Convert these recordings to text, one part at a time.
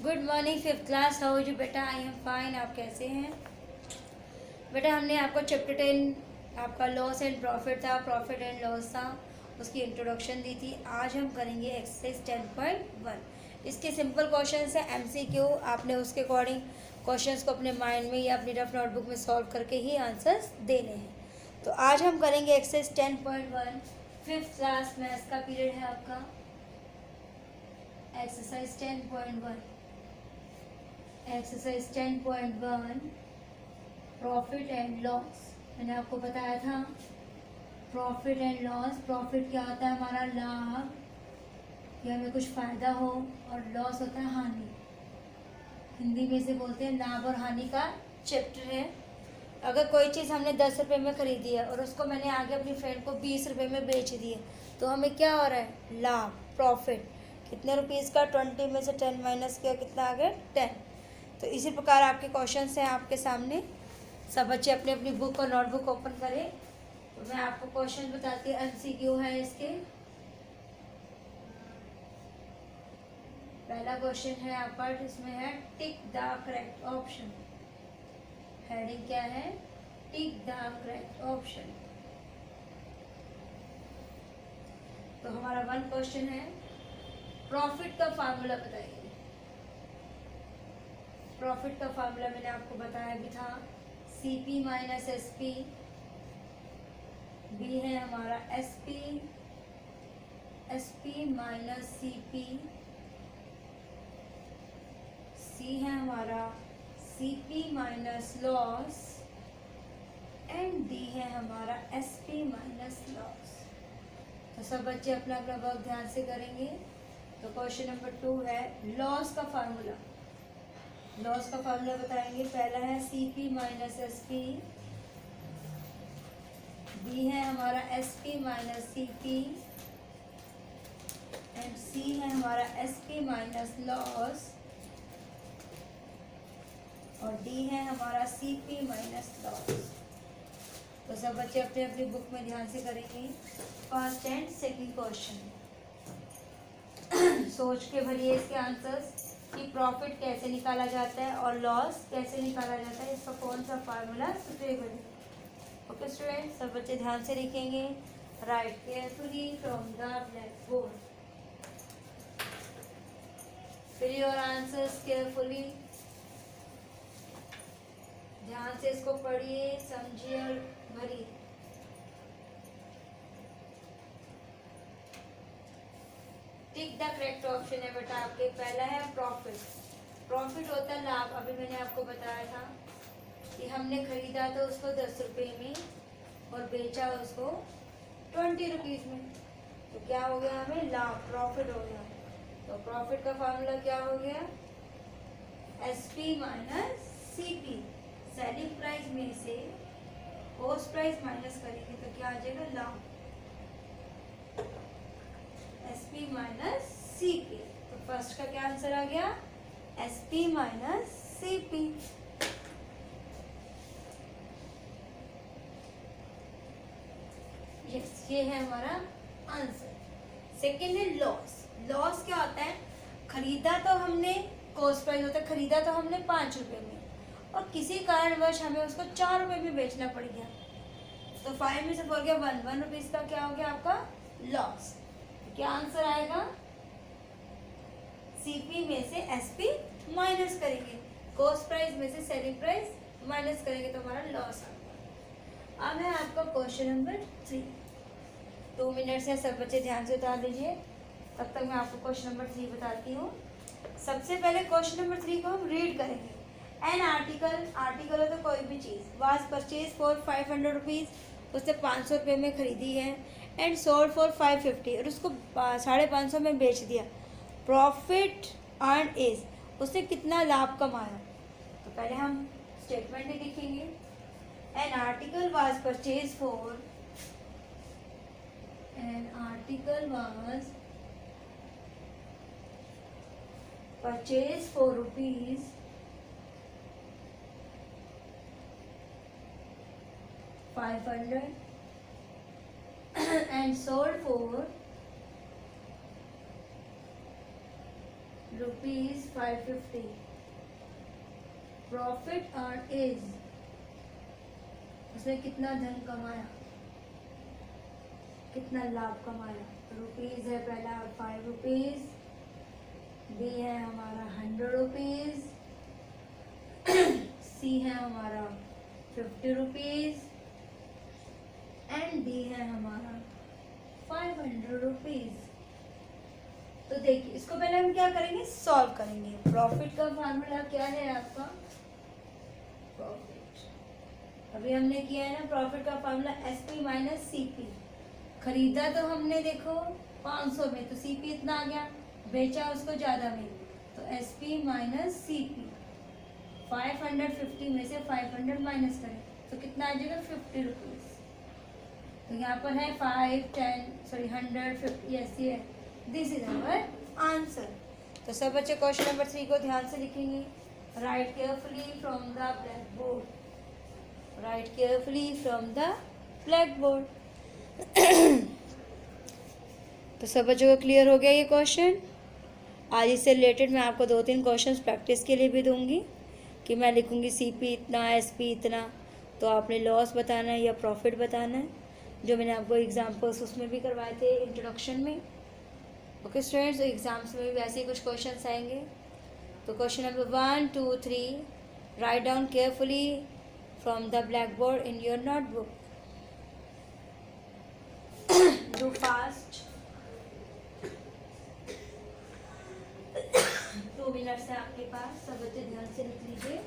Good morning fifth class. How you बेटा? I am fine. आप कैसे हैं बेटा? हमने आपको चैप्टर 10 आपका लॉस एंड प्रॉफिट था, प्रॉफिट एंड लॉस था, उसकी इंट्रोडक्शन दी थी। आज हम करेंगे एक्सरसाइज 10.1। इसके सिंपल क्वेश्चंस है, एमसीक्यू। आपने उसके अकॉर्डिंग क्वेश्चंस को अपने माइंड में या अपनी रफ नोटबुक में सॉल्व करके ही आंसर्स देने हैं। तो आज हम करेंगे एक्सरसाइज 10.1। फिफ्थ क्लास मैथ्स का पीरियड है आपका। Exercise 10.1 exercise 10.1 profit and loss. मैंने आपको बताया था प्रॉफिट एंड लॉस। प्रॉफिट क्या होता है? हमारा लाभ, कि हमें कुछ फ़ायदा हो, और लॉस होता है हानि। हिंदी में से बोलते हैं लाभ और हानि का चैप्टर है। अगर कोई चीज़ हमने 10 रुपये में खरीदी है और उसको मैंने आगे अपनी फ्रेंड को 20 रुपये में बेच दी है, तो हमें क्या हो रहा है? लाभ, प्रॉफिट। कितने रुपीज़ का? 20 में से 10 माइनस किया, कितना आ गया? 10। तो इसी प्रकार आपके क्वेश्चंस हैं आपके सामने। सब बच्चे अपनी अपनी बुक और नोटबुक ओपन करें। तो मैं आपको क्वेश्चन बताती हूँ, एमसीक्यू है इसके। पहला क्वेश्चन है आपका, इसमें है tick the correct option. Heading क्या है? Tick the correct option. तो हमारा वन क्वेश्चन है, प्रॉफिट का फार्मूला बताइए। प्रॉफिट का फार्मूला मैंने आपको बताया भी था, सीपी माइनस एसपी। बी है हमारा एसपी, एसपी माइनस सीपी। सी है हमारा CP minus loss. And D है हमारा एसपी माइनस लॉस। तो सब बच्चे अपना अपना वर्क ध्यान से करेंगे। तो क्वेश्चन नंबर 2 है लॉस का फार्मूला। लॉस का फार्मूला बताएंगे। पहला है सीपी माइनस एसपी। बी है हमारा एसपी माइनस सीपी। एंड सी है हमारा एसपी माइनस लॉस। और डी है हमारा सीपी माइनस लॉस। तो सब बच्चे अपने अपनी बुक में ध्यान से करेंगे। फर्स्ट एंड सेकंड क्वेश्चन सोच के भरिए इसके आंसर्स कि प्रॉफिट कैसे निकाला जाता है और लॉस कैसे निकाला जाता है, इसका कौन सा फार्मूला सुटेबल है। ओके स्टूडेंट, सब बच्चे ध्यान से लिखेंगे। Write carefully from the black board. Fill your answers carefully. ध्यान से इसको पढ़िए, समझिए और भरिए। टिक द करेक्ट ऑप्शन है बेटा आपके। पहला है प्रॉफिट। प्रॉफिट होता है लाभ। अभी मैंने आपको बताया था कि हमने खरीदा तो उसको 10 रुपये में और बेचा उसको 20 रुपीज़ में, तो क्या हो गया? हमें लाभ, प्रॉफिट हो गया। तो प्रॉफिट का फार्मूला क्या हो गया? SP minus CP. Selling price में से कॉस्ट प्राइस माइनस करेंगे तो क्या आ जाएगा? लाभ। SP minus CP. तो फर्स्ट का क्या आंसर आ गया? SP minus CP. यस, ये है हमारा आंसर। सेकेंड है लॉस। लॉस क्या होता है? खरीदा तो हमने, कॉस्ट प्राइस होता है, खरीदा तो हमने 5 रुपये में और किसी कारणवश हमें उसको 4 रुपये में बेचना पड़ गया। तो 5 में से 4 गया 1 रुपीज़ का क्या हो गया आपका? लॉस। क्या आंसर आएगा? सीपी में से एसपी माइनस करेंगे, कॉस्ट प्राइस में से सेलिंग प्राइस माइनस करेंगे तो हमारा लॉस आएगा। अब है आपका क्वेश्चन नंबर 3। 2 मिनट से सब बच्चे ध्यान से उतार लीजिए, तब तक मैं आपको क्वेश्चन नंबर 3 बताती हूँ। सबसे पहले क्वेश्चन नंबर 3 को हम रीड करेंगे। एन आर्टिकल, आर्टिकल हो तो कोई भी चीज़, वाज परचेज फॉर 500 रुपीज़, उसने 500 रुपये में खरीदी है। एंड सोल्ड फॉर 550, और उसको 550 में बेच दिया। प्रॉफिट अर्न इज, उसने कितना लाभ कमाया? तो पहले हम स्टेटमेंट लिखेंगे। An article was purchase for, an article was purchase for rupees 500 and sold for rupees 550. Profit earn is, उसने कितना धन कमाया, कितना लाभ कमाया. रुपीज है पहला 5 रुपीज, बी है हमारा 100 रुपीज, सी है हमारा 50 रुपीज एंड डी है हमारा 500 रुपीज. तो देखिए इसको पहले हम क्या करेंगे, सॉल्व करेंगे. प्रॉफिट का फार्मूला क्या है आपका, प्रॉफिट अभी हमने किया है ना. प्रॉफिट का फार्मूला एसपी माइनस सीपी. खरीदा तो हमने देखो 500 में, तो सीपी इतना आ गया, बेचा उसको ज़्यादा में, तो एसपी माइनस सीपी. 550 में से 500 माइनस करें तो कितना आ जाएगा, 50 रुपीज़. तो यहाँ पर है 5, 10, सॉरी 100, 50. यस, ये दिस इज आवर आंसर. तो सब बच्चे क्वेश्चन नंबर 3 को ध्यान से लिखेंगे. Write carefully from the black board. Right carefully from the black board. तो सब बच्चों को क्लियर हो गया ये क्वेश्चन. आज इससे रिलेटेड मैं आपको 2-3 क्वेश्चंस प्रैक्टिस के लिए भी दूंगी कि मैं लिखूंगी सीपी इतना, एसपी इतना, तो आपने लॉस बताना है या प्रॉफिट बताना है, जो मैंने आपको एग्जाम्पल्स उसमें भी करवाए थे इंट्रोडक्शन में. ओके स्टूडेंट्स, तो एग्जाम्स में भी वैसे ही कुछ क्वेश्चन आएंगे. तो question number 1, 2, 3 write down carefully from the black board in your notebook. Do fast. 2 minutes है आपके पास, सब बच्चे ध्यान से लिख लीजिए.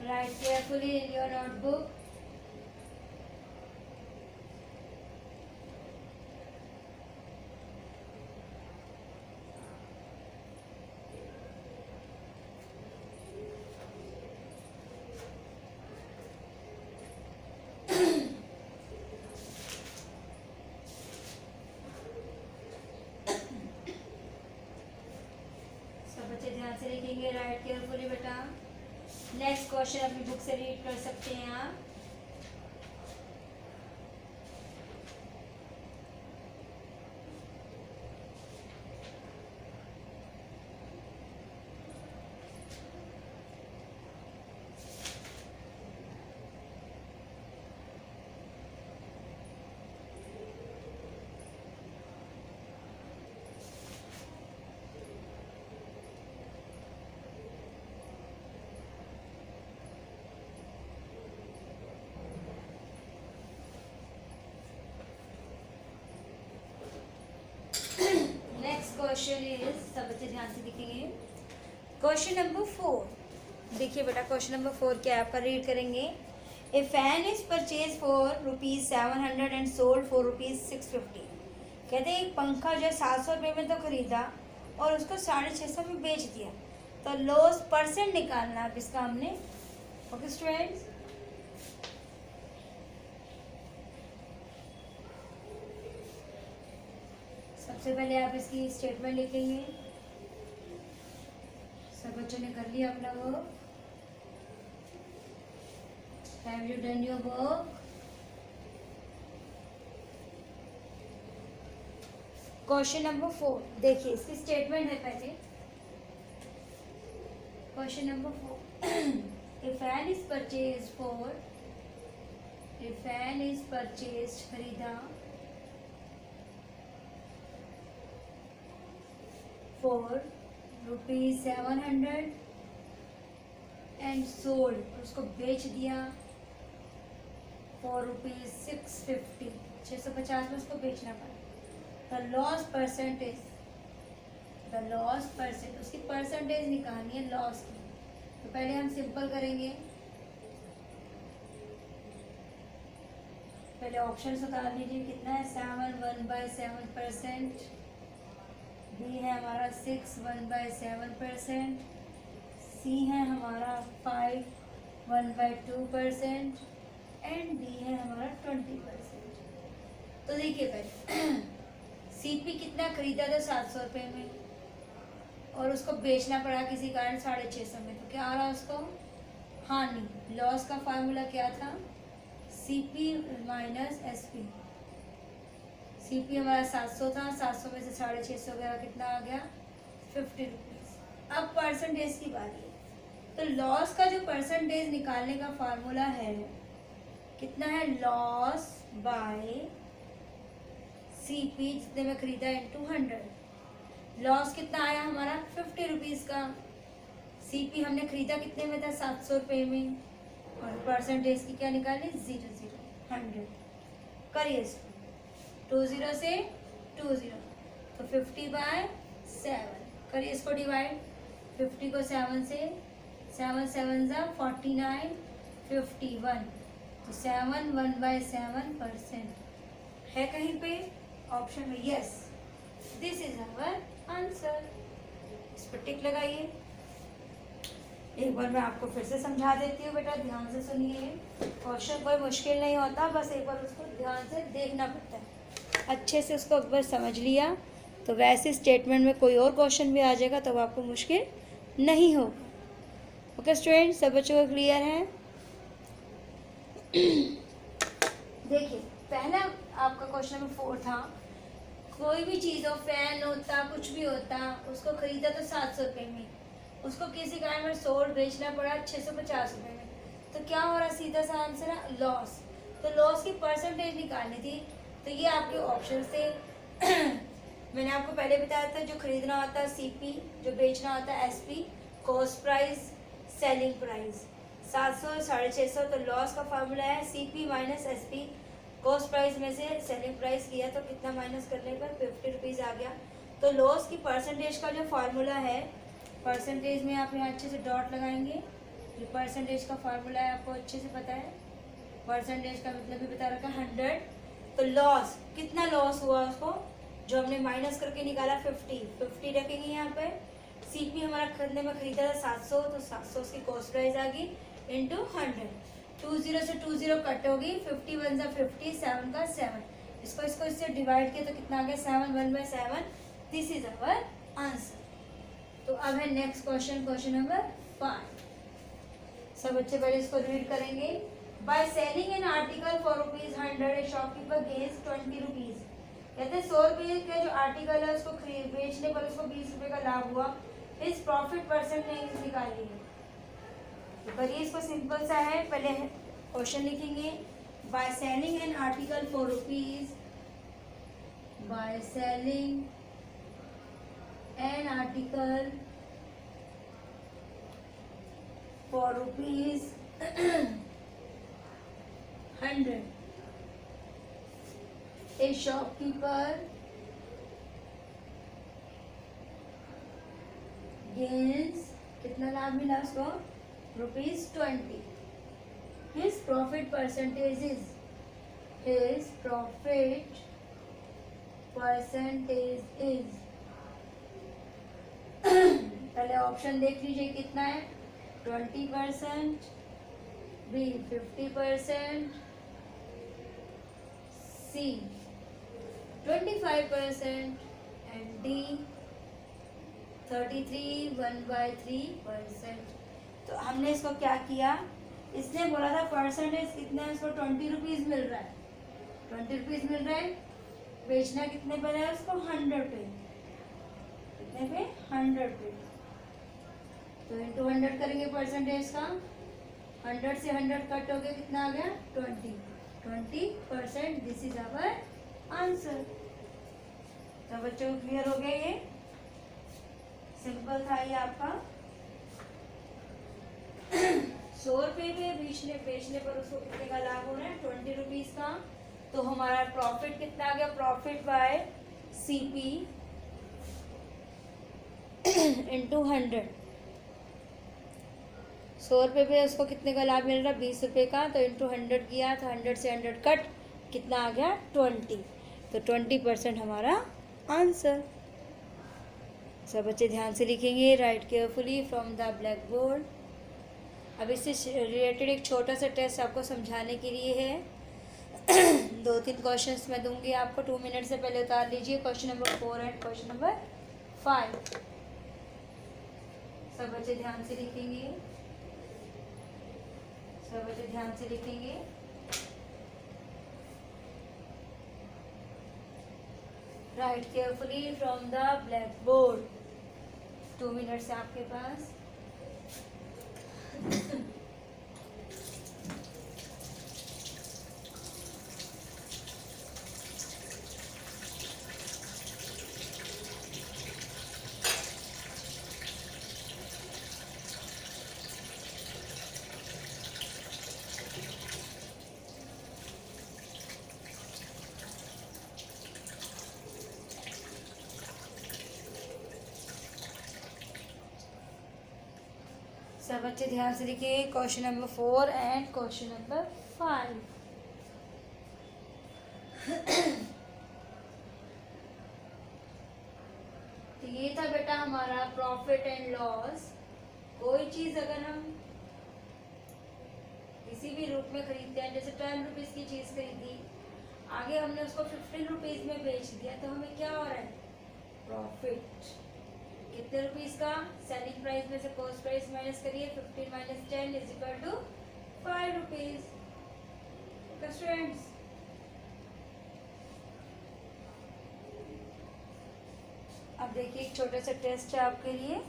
Write carefully in your notebook. सब बच्चे ध्यान से लिखेंगे. राइट केयरफुली बेटा. नेक्स्ट क्वेश्चन अपनी बुक से रीड कर सकते हैं आप. क्वेश्चन इज, सब बच्चे ध्यान से लिखेंगे. Question number 4. देखिए बेटा क्वेश्चन नंबर 4 क्या है आपका, रीड करेंगे. ए fan is purchase for ₹700 and sold for ₹650. कहते हैं एक पंखा जो है 700 रुपये में तो खरीदा और उसको 650 में बेच दिया. तो लॉस परसेंट निकालना है इसका हमने. ओके स्टूडेंट्स, सबसे पहले आप इसकी स्टेटमेंट लिखेंगे. सब बच्चों ने कर लिया अपना work. Have you done your work? Question number 4 देखिए, इसकी स्टेटमेंट है पहले. Question number 4. A fan is purchase for a fan is purchase, खरीदा, फॉर ₹700 एंड सोल्ड, उसको बेच दिया फॉर ₹650, 650 में उसको बेचना पड़ा। The loss percentage, the loss percent, उसकी परसेंटेज निकालनी है लॉस की। तो पहले हम सिंपल करेंगे, पहले ऑप्शन उतार लीजिए। कितना है 7 1/7%, बी है हमारा 6 1/7%, सी है हमारा 5 1/2% एंड डी है हमारा 20%। तो देखिए पहले सीपी कितना खरीदा था 700 रुपये में और उसको बेचना पड़ा किसी कारण 650 में, तो क्या आ रहा उसको हानि। लॉस का फार्मूला क्या था, सीपी माइनस एसपी। सीपी हमारा 700 था, 700 में से 650 गया, कितना आ गया 50 रुपीज़। अब परसेंटेज की बारी है, तो लॉस का जो परसेंटेज निकालने का फार्मूला है कितना है, लॉस बाय सीपी जितने में खरीदा इंटू 100। लॉस कितना आया हमारा 50 रुपीज़ का। सीपी हमने खरीदा कितने में था 700 रुपये में, और परसेंटेज की क्या निकाली 0 0 100। करिए इसको 20 से 20, तो 50/7 करिए इसको डिवाइड। 50 को 7 से, 7 7 जा 49, 51, तो 7 1/7% है कहीं पे ऑप्शन में, yes this is our answer. इस पर टिक लगाइए। एक बार मैं आपको फिर से समझा देती हूँ बेटा, ध्यान से सुनिए। क्वेश्चन कोई मुश्किल नहीं होता, बस एक बार उसको ध्यान से देखना पड़ता है। अच्छे से उसको एक बार समझ लिया तो वैसे स्टेटमेंट में कोई और क्वेश्चन भी आ जाएगा तो आपको मुश्किल नहीं होगा। ओके स्टूडेंट, सब बच्चों को क्लियर है। देखिए पहला आपका क्वेश्चन नंबर 4 था, कोई भी चीज़ हो, फैन होता, कुछ भी होता, उसको खरीदा तो 700 रुपये में, उसको किसी कारण में सोल्ड बेचना पड़ा 650 रुपये में, तो क्या हो रहा, सीधा सा आंसर है लॉस। तो लॉस की परसेंटेज निकालनी थी, तो ये आपके ऑप्शन थे। मैंने आपको पहले बताया था, जो खरीदना होता है सीपी, जो बेचना होता है SP, cost price, selling price. 700 650, तो लॉस का फार्मूला है CP minus SP. Cost price में से सेलिंग प्राइस किया तो कितना माइनस करने पर 50 रुपीज़ आ गया। तो लॉस की परसेंटेज का जो फार्मूला है, परसेंटेज में आप यहाँ अच्छे से डॉट लगाएंगे। ये परसेंटेज का फार्मूला है, आपको अच्छे से पता है। परसेंटेज का मतलब भी बता रखा है 100। तो लॉस कितना लॉस हुआ उसको, जो हमने माइनस करके निकाला 50 रखेंगे यहाँ पे। सीपी हमारा खरीदने में खरीदा था 700, तो 700 उसकी कॉस्ट प्राइस आ गई इंटू 100। 20 से 20 कट होगी, 50 1 जा 50, 7 का 7, इसको इससे डिवाइड किया तो कितना आ गया 7 1/7। This is our answer. तो अब है नेक्स्ट क्वेश्चन, क्वेश्चन नंबर 5। सब बच्चे पहले इसको रीड करेंगे। By selling an article for ₹100 A shopkeeper gains 20 rupees. कहते हैं 100 रुपये का जो आर्टिकल है उसको बेचने पर उसको 20 रुपये का लाभ हुआ। इस प्रॉफिट परसेंटेज निकालिए। तो करिए, इसको सिंपल सा है, पहले क्वेश्चन लिखेंगे। By selling an article for ₹, by selling an article for ₹100 A shopkeeper gains, कितना लाभ मिला उसको ₹20। His profit percentage is, his profit percentage is पहले ऑप्शन देख लीजिए कितना है, 20%, बी 50%, सी 25% एंड डी 33 1/3%। तो हमने इसको क्या किया, इसने बोला था परसेंटेज कितना है, इसको 20 रुपीज़ मिल रहा है, 20 रुपीज़ मिल रहा है। बेचना कितने पर है उसको 100 पे, कितने पे 100 पे। तो इंटू 100 करेंगे परसेंटेज का, 100 से 100 कट हो गया, कितना आ गया 20। 20%, दिस इज आवर आंसर। तो बच्चों क्लियर हो गया, ये सिंपल था ये आपका। 100 रुपये में बेचने पर उसको कितने का लाभ हो रहा है, 20 रुपीज का। तो हमारा प्रॉफिट कितना आ गया, प्रॉफिट बाय सीपी इंटू 100। 100 रुपये पे उसको कितने का लाभ मिल रहा है, 20 रुपये का। तो इंटू 100 किया तो 100 से 100 कट, कितना आ गया 20। तो 20% हमारा आंसर। सब बच्चे ध्यान से लिखेंगे, write carefully from the black board. अब इससे रिलेटेड एक छोटा सा टेस्ट आपको समझाने के लिए है। 2-3 क्वेश्चंस मैं दूंगी आपको, 2 मिनट से पहले उतार लीजिए question number 4 and question number 5। सब बच्चे ध्यान से लिखेंगे, सब बच्चे ध्यान से लिखेंगे। Write carefully from the black board. 2 minute से आपके पास। सब बच्चे ध्यान से लिखिए, question number 4 and question number 5। तो ये था बेटा हमारा प्रॉफिट एंड लॉस। कोई चीज अगर हम किसी भी रूप में खरीदते हैं, जैसे 10 रुपीज की चीज खरीदी, आगे हमने उसको 15 रुपीज में बेच दिया, तो हमें क्या हो रहा है, प्रॉफिट। कितने रुपीस का, सेलिंग प्राइस में से कॉस्ट प्राइस माइनस करिए, 15 minus 10 is equal to 5 rupees. Students अब देखिए एक छोटा सा टेस्ट है आपके लिए।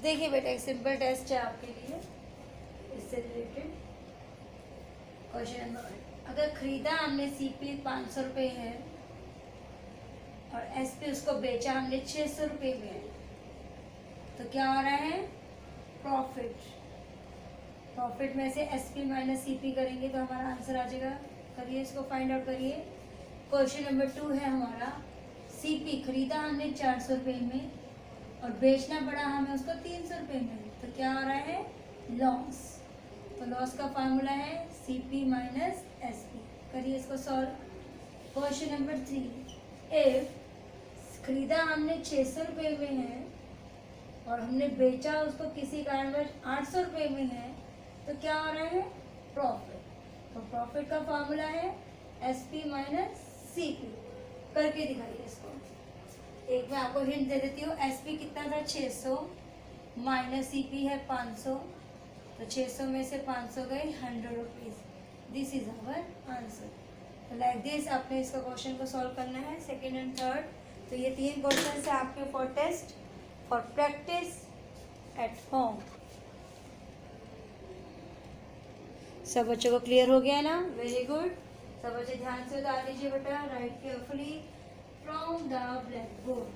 देखिए बेटा एक सिंपल टेस्ट है आपके लिए, इससे रिलेटेड क्वेश्चन नंबर 1। अगर खरीदा हमने सीपी 500 रुपये है और एसपी उसको बेचा हमने 600 रुपये में, तो क्या हो रहा है, प्रॉफिट। प्रॉफिट में से एसपी माइनस सीपी करेंगे तो हमारा आंसर आ जाएगा। करिए इसको फाइंड आउट करिए। क्वेश्चन नंबर 2 है हमारा, सीपी खरीदा हमने 400 रुपये में और बेचना पड़ा हमें उसको 300 रुपये में, तो क्या आ रहा है, लॉस। तो लॉस का फार्मूला है सीपी माइनस एसपी। करिए इसको सॉल्व। क्वेश्चन नंबर 3, इफ खरीदा हमने 600 रुपये में है और हमने बेचा उसको किसी कारणवश 800 रुपये में है, तो क्या आ रहा है, प्रॉफिट। तो प्रॉफिट का फार्मूला है एसपी माइनस सीपी। करके दिखाइए इसको। एक मैं आपको हिंट दे देती हूँ, एसपी कितना था 600 माइनस सीपी है 500, तो 600 में से 500 गए 100 rupees. This is our answer. तो लाइक दिस आपने इसका क्वेश्चन को सॉल्व करना है, सेकेंड एंड थर्ड। तो ये 3 क्वेश्चन है आपके for test, for practice at home. सब बच्चों को क्लियर हो गया ना, वेरी गुड। सब बच्चे ध्यान से उतार लीजिए बेटा, write carefully from the blackboard।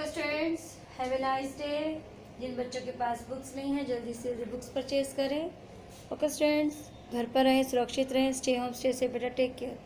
Okay students, have a nice day. जिन बच्चों के पास बुक्स नहीं है जल्दी से जल्दी बुक्स परचेज करें। ओके स्टूडेंट्स, घर पर रहें, सुरक्षित रहें, स्टे होम स्टे सेफ, बेटा टेक केयर।